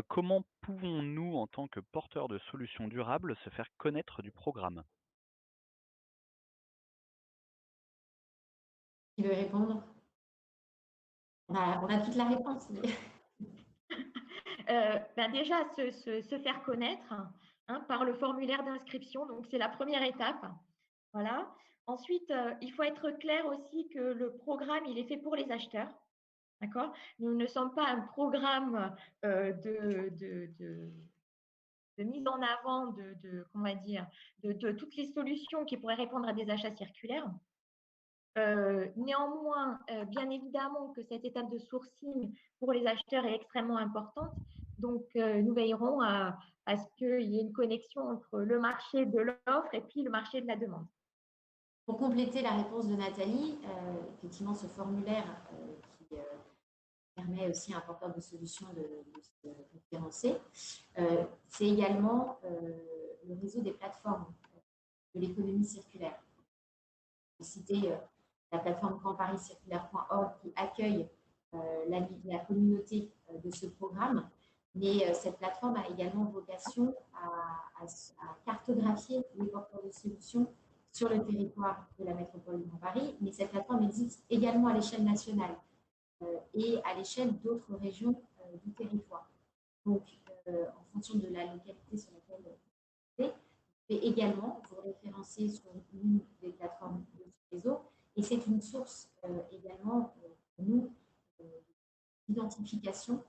Comment pouvons-nous, en tant que porteurs de solutions durables, se faire connaître du programme? Qui veut répondre? On a toute la réponse. Mais... Déjà, se faire connaître par le formulaire d'inscription. Donc, c'est la première étape. Voilà. Ensuite, il faut être clair aussi que le programme, il est fait pour les acheteurs. D'accord? Nous ne sommes pas un programme de mise en avant de toutes les solutions qui pourraient répondre à des achats circulaires. Néanmoins, bien évidemment que cette étape de sourcing pour les acheteurs est extrêmement importante. Donc, nous veillerons à ce qu'il y ait une connexion entre le marché de l'offre et puis le marché de la demande. Pour compléter la réponse de Nathalie, effectivement, ce formulaire qui permet aussi à un porteur de solutions de se référencer, c'est également le réseau des plateformes de l'économie circulaire. J'ai cité la plateforme grandpariscirculaire.org qui accueille la communauté de ce programme, mais cette plateforme a également vocation à cartographier les porteurs de solutions sur le territoire de la métropole de Grand Paris, mais cette plateforme existe également à l'échelle nationale et à l'échelle d'autres régions du territoire. Donc, en fonction de la localité sur laquelle vous êtes, vous pouvez également vous référencer sur une des plateformes de ce réseau. Et c'est une source également pour nous d'identification,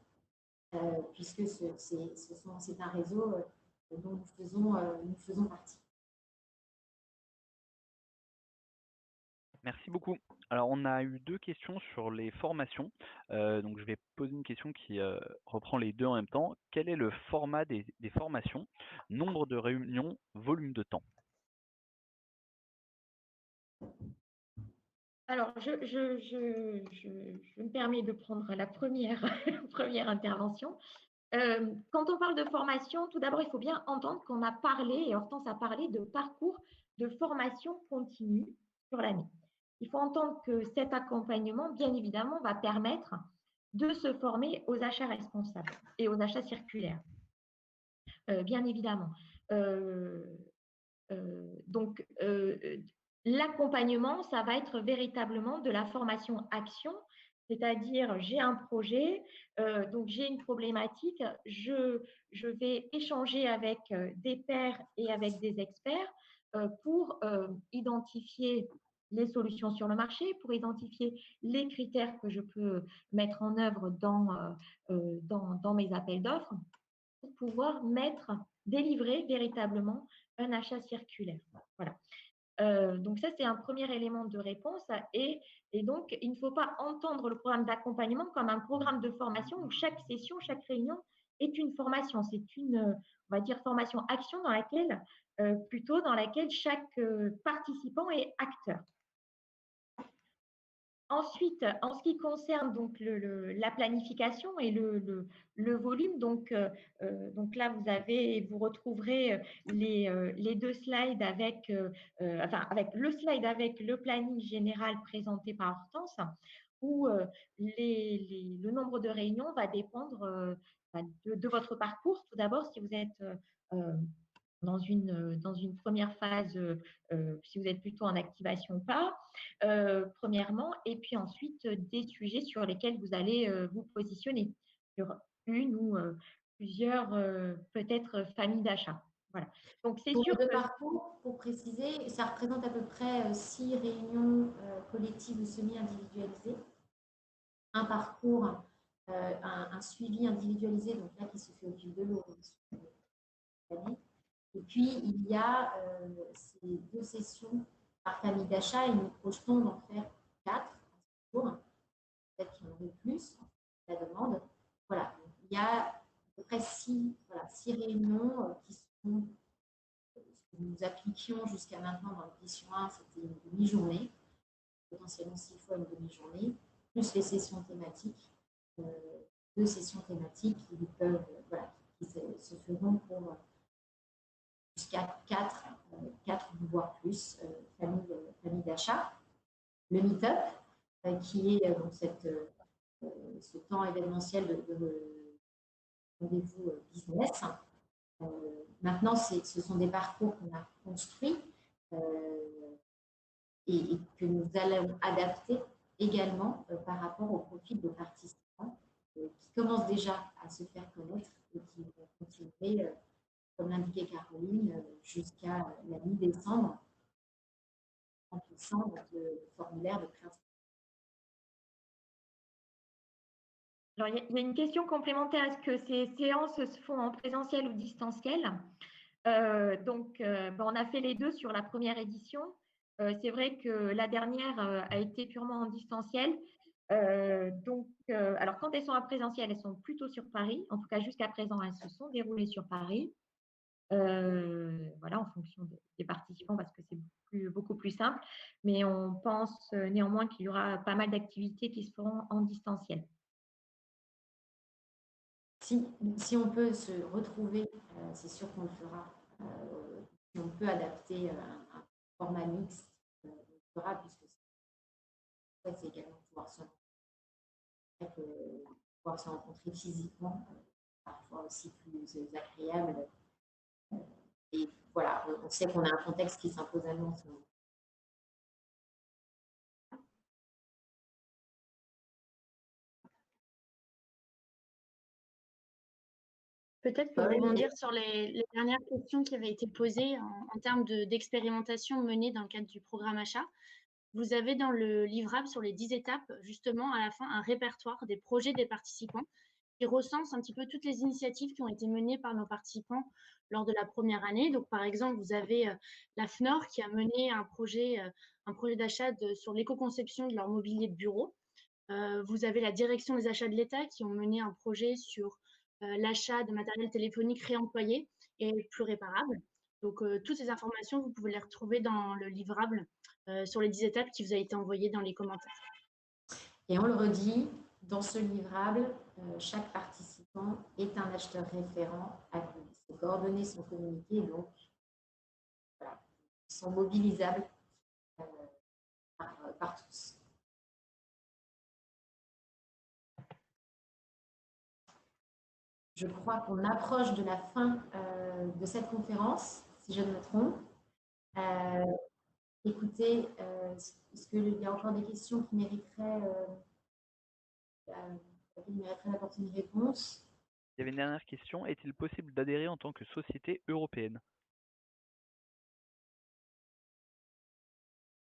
puisque c'est un réseau dont nous faisons partie. Merci beaucoup. Alors, on a eu deux questions sur les formations. Donc, je vais poser une question qui reprend les deux en même temps. Quel est le format des formations? Nombre de réunions, volume de temps? Alors, je me permets de prendre la première intervention. Quand on parle de formation, tout d'abord, il faut bien entendre qu'on a parlé, et Hortense a parlé de parcours de formation continue sur l'année. Il faut entendre que cet accompagnement, bien évidemment, va permettre de se former aux achats responsables et aux achats circulaires. Bien évidemment. Donc, l'accompagnement, ça va être véritablement de la formation action, c'est-à-dire j'ai un projet, donc j'ai une problématique, je vais échanger avec des pairs et avec des experts pour identifier les solutions sur le marché, pour identifier les critères que je peux mettre en œuvre dans mes appels d'offres, pour pouvoir délivrer véritablement un achat circulaire. Voilà. Donc ça, c'est un premier élément de réponse. Et donc, il ne faut pas entendre le programme d'accompagnement comme un programme de formation où chaque session, chaque réunion est une formation. C'est une, on va dire, formation action dans laquelle chaque participant est acteur. Ensuite, en ce qui concerne donc la planification et le volume, donc là vous retrouverez les deux slides avec le slide avec le planning général présenté par Hortense. où le nombre de réunions va dépendre de votre parcours. Tout d'abord, si vous êtes dans une première phase, si vous êtes plutôt en activation ou pas, premièrement, et puis ensuite des sujets sur lesquels vous allez vous positionner, sur une ou plusieurs peut-être familles d'achat. Voilà. Donc c'est Pour sûr les deux que parcours, pour préciser, ça représente à peu près 6 réunions collectives ou semi-individualisées. Un parcours, un suivi individualisé, donc là qui se fait au fil de l'eau, l'année. Et puis, il y a ces 2 sessions par famille d'achat et nous projetons d'en faire 4 jours. Peut-être qu'il y en aurait plus, la demande. Voilà, il y a à peu près 6 réunions qui sont ce que nous appliquions jusqu'à maintenant dans l'édition 1, c'était une demi-journée, potentiellement 6 fois une demi-journée, plus les sessions thématiques, 2 sessions thématiques qui peuvent, qui se feront pour jusqu'à 4 voire plus familles d'achat. Le meet-up, qui est donc ce temps événementiel de rendez-vous business. Maintenant, ce sont des parcours qu'on a construits et que nous allons adapter également par rapport au profil de participants qui commencent déjà à se faire connaître et qui vont continuer, comme l'indiquait Caroline, jusqu'à la mi-décembre, en décembre, le formulaire de préinscription. Alors, il y a une question complémentaire. Est-ce que ces séances se font en présentiel ou distanciel? On a fait les deux sur la première édition. C'est vrai que la dernière a été purement en distanciel. Alors, quand elles sont en présentiel, elles sont plutôt sur Paris. En tout cas, jusqu'à présent, elles se sont déroulées sur Paris. Voilà, en fonction des participants, parce que c'est beaucoup plus simple. Mais on pense néanmoins qu'il y aura pas mal d'activités qui se feront en distanciel. Si on peut se retrouver, c'est sûr qu'on le fera. Si on peut adapter un format mixte, on le fera, puisque c'est également pouvoir se rencontrer physiquement, parfois aussi plus agréable. Et voilà, on sait qu'on a un contexte qui s'impose à nous en ce moment. Peut-être pour rebondir sur les dernières questions qui avaient été posées en termes d'expérimentation menée dans le cadre du programme achat. Vous avez dans le livrable sur les 10 étapes, justement, à la fin, un répertoire des projets des participants qui recense un petit peu toutes les initiatives qui ont été menées par nos participants lors de la première année. Donc, par exemple, vous avez la FNOR qui a mené un projet d'achat sur l'éco-conception de leur mobilier de bureau. Vous avez la direction des achats de l'État qui ont mené un projet sur l'achat de matériel téléphonique réemployé et plus réparable. Donc, toutes ces informations, vous pouvez les retrouver dans le livrable sur les 10 étapes qui vous a été envoyé dans les commentaires. Et on le redit, dans ce livrable, chaque participant est un acheteur référent à lui. Ses coordonnées sont communiquées, donc voilà, ils sont mobilisables par tous. Je crois qu'on approche de la fin de cette conférence, si je ne me trompe. Écoutez, est-ce qu'il y a encore des questions qui mériteraient d'apporter une réponse? Il y avait une dernière question. Est-il possible d'adhérer en tant que société européenne?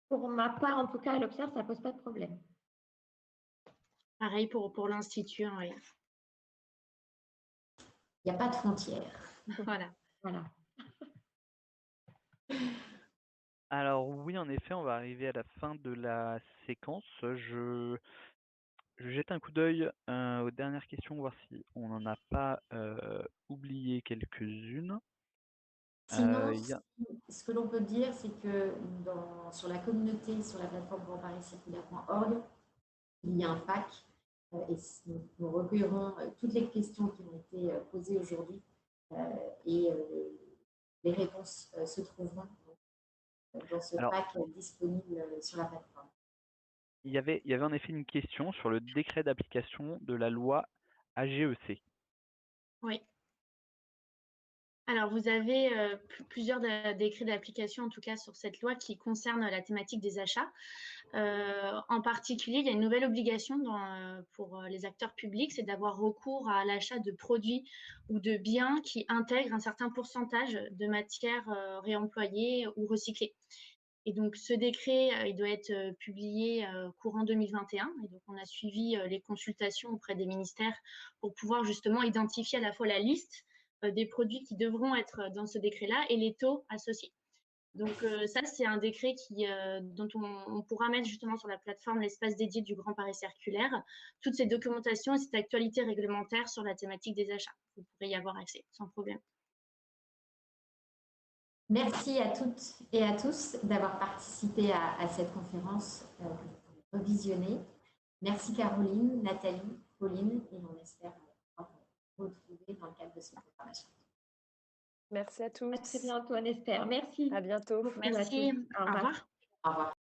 Pour ma part, en tout cas, à l'Observe, ça ne pose pas de problème. Pareil pour l'Institut. Oui. Il n'y a pas de frontières. Voilà. Alors oui, en effet, on va arriver à la fin de la séquence. Je jette un coup d'œil aux dernières questions, voir si on n'en a pas oublié quelques-unes. Sinon, ce que l'on peut dire, c'est que sur la communauté, sur la plateforme grandpariscirculaire.org, il y a un pack et nous recueillerons toutes les questions qui ont été posées aujourd'hui et les réponses se trouveront dans ce pack disponible sur la plateforme. il y avait en effet une question sur le décret d'application de la loi AGEC. Oui. Alors, vous avez plusieurs décrets d'application, en tout cas, sur cette loi qui concerne la thématique des achats. En particulier, il y a une nouvelle obligation pour les acteurs publics, c'est d'avoir recours à l'achat de produits ou de biens qui intègrent un certain pourcentage de matières réemployées ou recyclées. Et donc, ce décret, il doit être publié courant 2021. Et donc, on a suivi les consultations auprès des ministères pour pouvoir justement identifier à la fois la liste des produits qui devront être dans ce décret-là et les taux associés. Donc ça, c'est un décret dont on pourra mettre justement sur la plateforme l'espace dédié du Grand Paris Circulaire toutes ces documentations et cette actualité réglementaire sur la thématique des achats. Vous pourrez y avoir accès sans problème. Merci à toutes et à tous d'avoir participé à cette conférence que vous pouvez revisionner. Merci Caroline, Nathalie, Pauline, et on espère vous retrouver dans le cadre de cette programmation. Merci à tous. À très bientôt, on espère. Merci. À bientôt. Merci. Au revoir. Au revoir.